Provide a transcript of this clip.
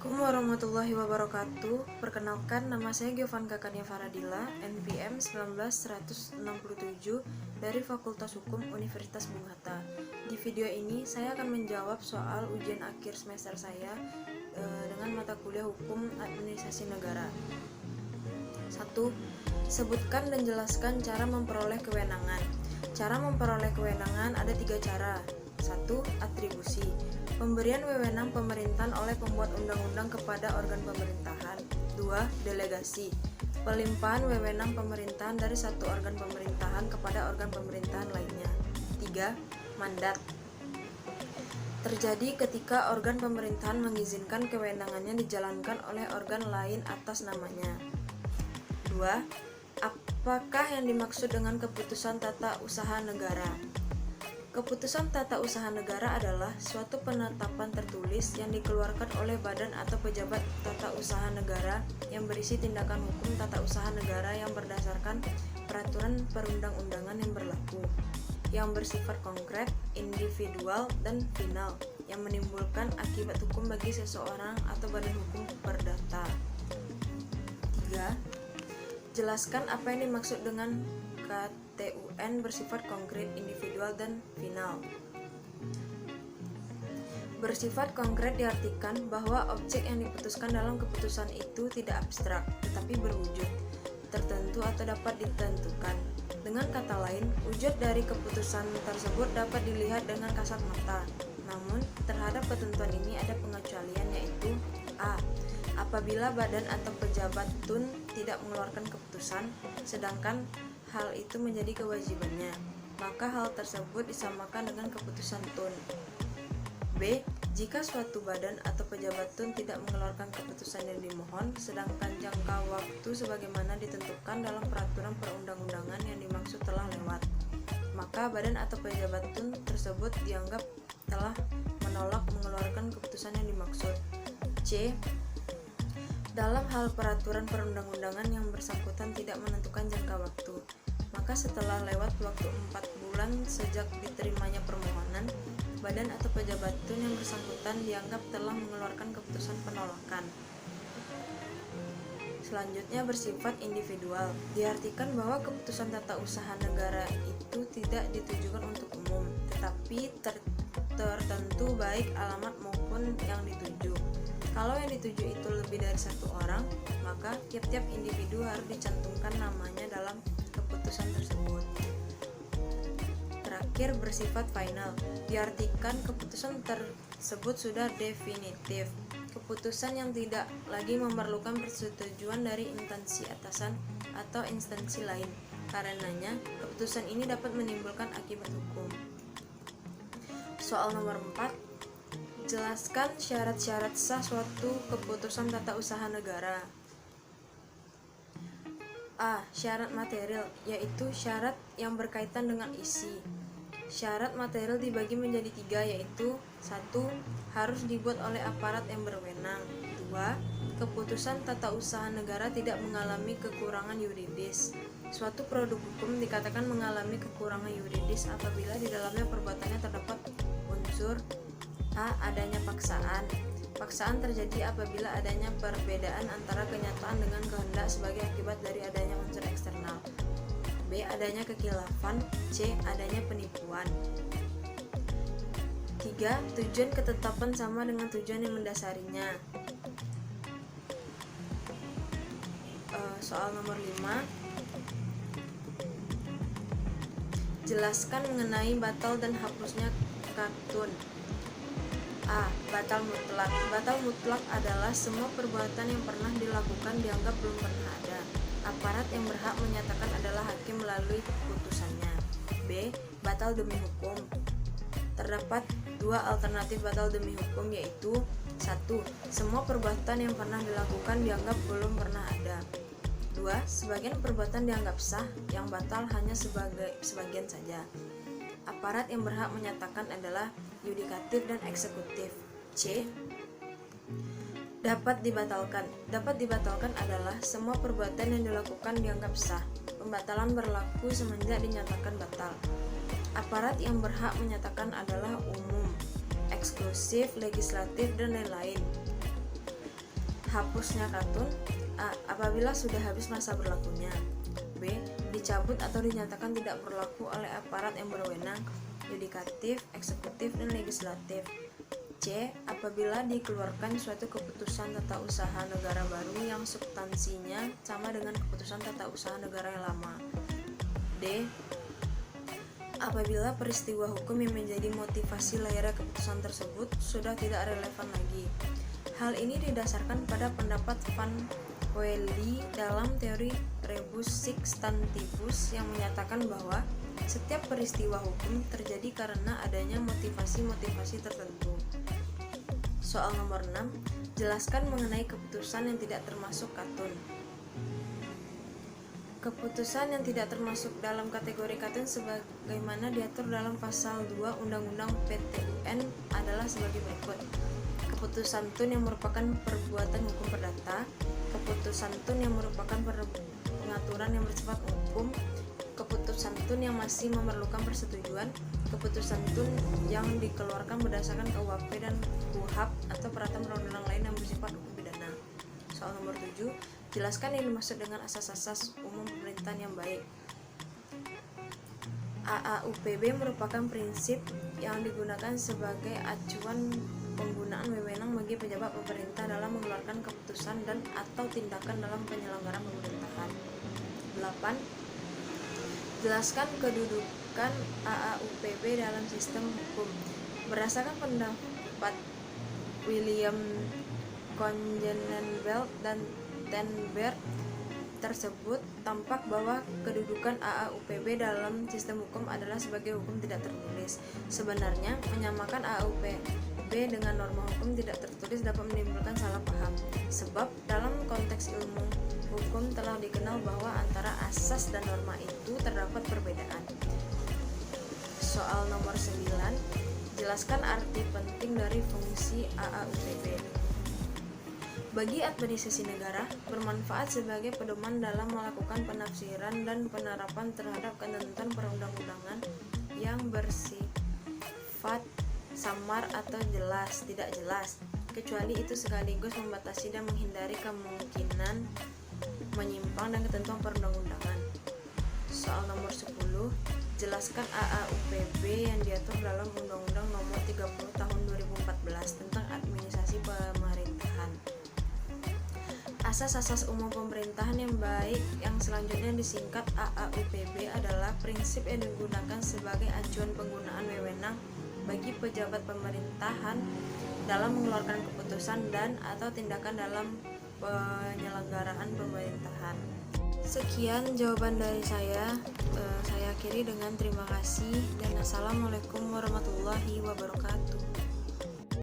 Assalamualaikum warahmatullahi wabarakatuh. Perkenalkan, nama saya Giovanka Kania Faradila, NPM 19167 dari Fakultas Hukum Universitas Bung Hatta. Di video ini saya akan menjawab soal ujian akhir semester saya dengan mata kuliah Hukum Administrasi Negara. 1. Sebutkan dan jelaskan cara memperoleh kewenangan. Cara memperoleh kewenangan ada 3 cara. 1. Atribusi, pemberian wewenang pemerintahan oleh pembuat undang-undang kepada organ pemerintahan. 2. Delegasi, pelimpahan wewenang pemerintahan dari satu organ pemerintahan kepada organ pemerintahan lainnya. 3. Mandat, terjadi ketika organ pemerintahan mengizinkan kewenangannya dijalankan oleh organ lain atas namanya. 2. Apakah yang dimaksud dengan keputusan tata usaha negara? Keputusan tata usaha negara adalah suatu penetapan tertulis yang dikeluarkan oleh badan atau pejabat tata usaha negara yang berisi tindakan hukum tata usaha negara yang berdasarkan peraturan perundang-undangan yang berlaku, yang bersifat konkret, individual, dan final, yang menimbulkan akibat hukum bagi seseorang atau badan hukum perdata. 3. Jelaskan apa yang dimaksud dengan KTUN bersifat konkret, individual, dan final. Bersifat konkret diartikan bahwa objek yang diputuskan dalam keputusan itu tidak abstrak, tetapi berwujud, tertentu atau dapat ditentukan. Dengan kata lain, wujud dari keputusan tersebut dapat dilihat dengan kasat mata. Namun, terhadap ketentuan ini ada pengecualian, yaitu A. Apabila badan atau pejabat TUN tidak mengeluarkan keputusan, sedangkan hal itu menjadi kewajibannya, maka hal tersebut disamakan dengan keputusan TUN. B. Jika suatu badan atau pejabat TUN tidak mengeluarkan keputusan yang dimohon, sedangkan jangka waktu sebagaimana ditentukan dalam peraturan perundang-undangan yang dimaksud telah lewat, maka badan atau pejabat TUN tersebut dianggap telah menolak mengeluarkan keputusan yang dimaksud. C. Dalam hal peraturan perundang-undangan yang bersangkutan tidak menentukan jangka waktu, maka setelah lewat waktu 4 bulan sejak diterimanya permohonan, badan atau pejabat TUN yang bersangkutan dianggap telah mengeluarkan keputusan penolakan. Selanjutnya, bersifat individual, diartikan bahwa keputusan tata usaha negara itu tidak ditujukan untuk umum, tetapi tertentu baik alamat maupun yang dituju. Kalau yang dituju itu lebih dari satu orang, maka tiap-tiap individu harus dicantumkan namanya dalam keputusan tersebut. Terakhir, bersifat final, diartikan keputusan tersebut sudah definitif, keputusan yang tidak lagi memerlukan persetujuan dari instansi atasan atau instansi lain. Karenanya, keputusan ini dapat menimbulkan akibat hukum. Soal nomor 4. Jelaskan syarat-syarat sah suatu keputusan tata usaha negara. A. Syarat material, yaitu syarat yang berkaitan dengan isi. Syarat material dibagi menjadi 3, yaitu 1. Harus dibuat oleh aparat yang berwenang. 2. Keputusan tata usaha negara tidak mengalami kekurangan yuridis. Suatu produk hukum dikatakan mengalami kekurangan yuridis apabila di dalamnya perbuatannya terdapat unsur A. Adanya paksaan. Paksaan terjadi apabila adanya perbedaan antara kenyataan dengan kehendak sebagai akibat dari adanya unsur eksternal. B. Adanya kekhilafan. C. Adanya penipuan. 3. Tujuan ketetapan sama dengan tujuan yang mendasarinya. Soal nomor 5. Jelaskan mengenai batal dan hapusnya KTUN. A. Batal mutlak. Batal mutlak adalah semua perbuatan yang pernah dilakukan dianggap belum pernah ada. Aparat yang berhak menyatakan adalah hakim melalui keputusannya. B. Batal demi hukum. Terdapat 2 alternatif batal demi hukum, yaitu 1. Semua perbuatan yang pernah dilakukan dianggap belum pernah ada. 2. Sebagian perbuatan dianggap sah, yang batal hanya sebagian saja. Aparat yang berhak menyatakan adalah yudikatif dan eksekutif. C. Dapat dibatalkan. Dapat dibatalkan adalah semua perbuatan yang dilakukan dianggap sah. Pembatalan berlaku semenjak dinyatakan batal. Aparat yang berhak menyatakan adalah umum, eksklusif, legislatif, dan lain-lain. hapusnya katun A. Apabila sudah habis masa berlakunya. B. Dicabut atau dinyatakan tidak berlaku oleh aparat yang berwenang, yudikatif, eksekutif, dan legislatif. C. Apabila dikeluarkan suatu keputusan tata usaha negara baru yang substansinya sama dengan keputusan tata usaha negara yang lama. D. Apabila peristiwa hukum yang menjadi motivasi lahirnya keputusan tersebut sudah tidak relevan lagi. Hal ini didasarkan pada pendapat Van Coeli dalam teori rebus sixtantibus yang menyatakan bahwa setiap peristiwa hukum terjadi karena adanya motivasi-motivasi tertentu. Soal nomor 6, jelaskan mengenai keputusan yang tidak termasuk katun. Keputusan yang tidak termasuk dalam kategori katun sebagaimana diatur dalam pasal 2 Undang-Undang PT-UN adalah sebagai berikut. Keputusan tun yang merupakan perbuatan hukum perdata, keputusan tun yang merupakan pengaturan yang bersifat hukum, keputusan tun yang masih memerlukan persetujuan, keputusan tun yang dikeluarkan berdasarkan KUHP dan KUHAP atau peraturan perundang-undangan lain yang bersifat hukum pidana. Soal nomor 7, jelaskan yang dimaksud dengan asas-asas umum pemerintahan yang baik. AAUPB merupakan prinsip yang digunakan sebagai acuan penggunaan wewenang bagi pejabat pemerintah dalam mengeluarkan keputusan dan atau tindakan dalam penyelenggaraan pemerintahan. 8. Jelaskan kedudukan AAUPB dalam sistem hukum. Berdasarkan pendapat William Congenenbelt dan Tenberg tersebut, tampak bahwa kedudukan AAUPB dalam sistem hukum adalah sebagai hukum tidak tertulis. Sebenarnya, menyamakan AAUPB dengan norma hukum tidak tertulis dapat menimbulkan salah paham, sebab dalam konteks ilmu hukum telah dikenal bahwa antara asas dan norma itu terdapat perbedaan. Soal nomor 9, jelaskan arti penting dari fungsi AAUPB. Bagi administrasi negara, bermanfaat sebagai pedoman dalam melakukan penafsiran dan penerapan terhadap ketentuan perundang-undangan yang bersifat samar atau jelas, tidak jelas, kecuali itu sekaligus membatasi dan menghindari kemungkinan menyimpang dan ketentuan perundang-undangan. Soal nomor 10, jelaskan AAUPB yang diatur dalam Undang-Undang Nomor 30 Tahun 2014 tentang administrasi pemerintahan. Asas-asas umum pemerintahan yang baik yang selanjutnya disingkat AAUPB adalah prinsip yang digunakan sebagai acuan penggunaan wewenang bagi pejabat pemerintahan dalam mengeluarkan keputusan dan atau tindakan dalam penyelenggaraan pemerintahan. Sekian jawaban dari saya. Saya akhiri dengan terima kasih dan assalamualaikum warahmatullahi wabarakatuh.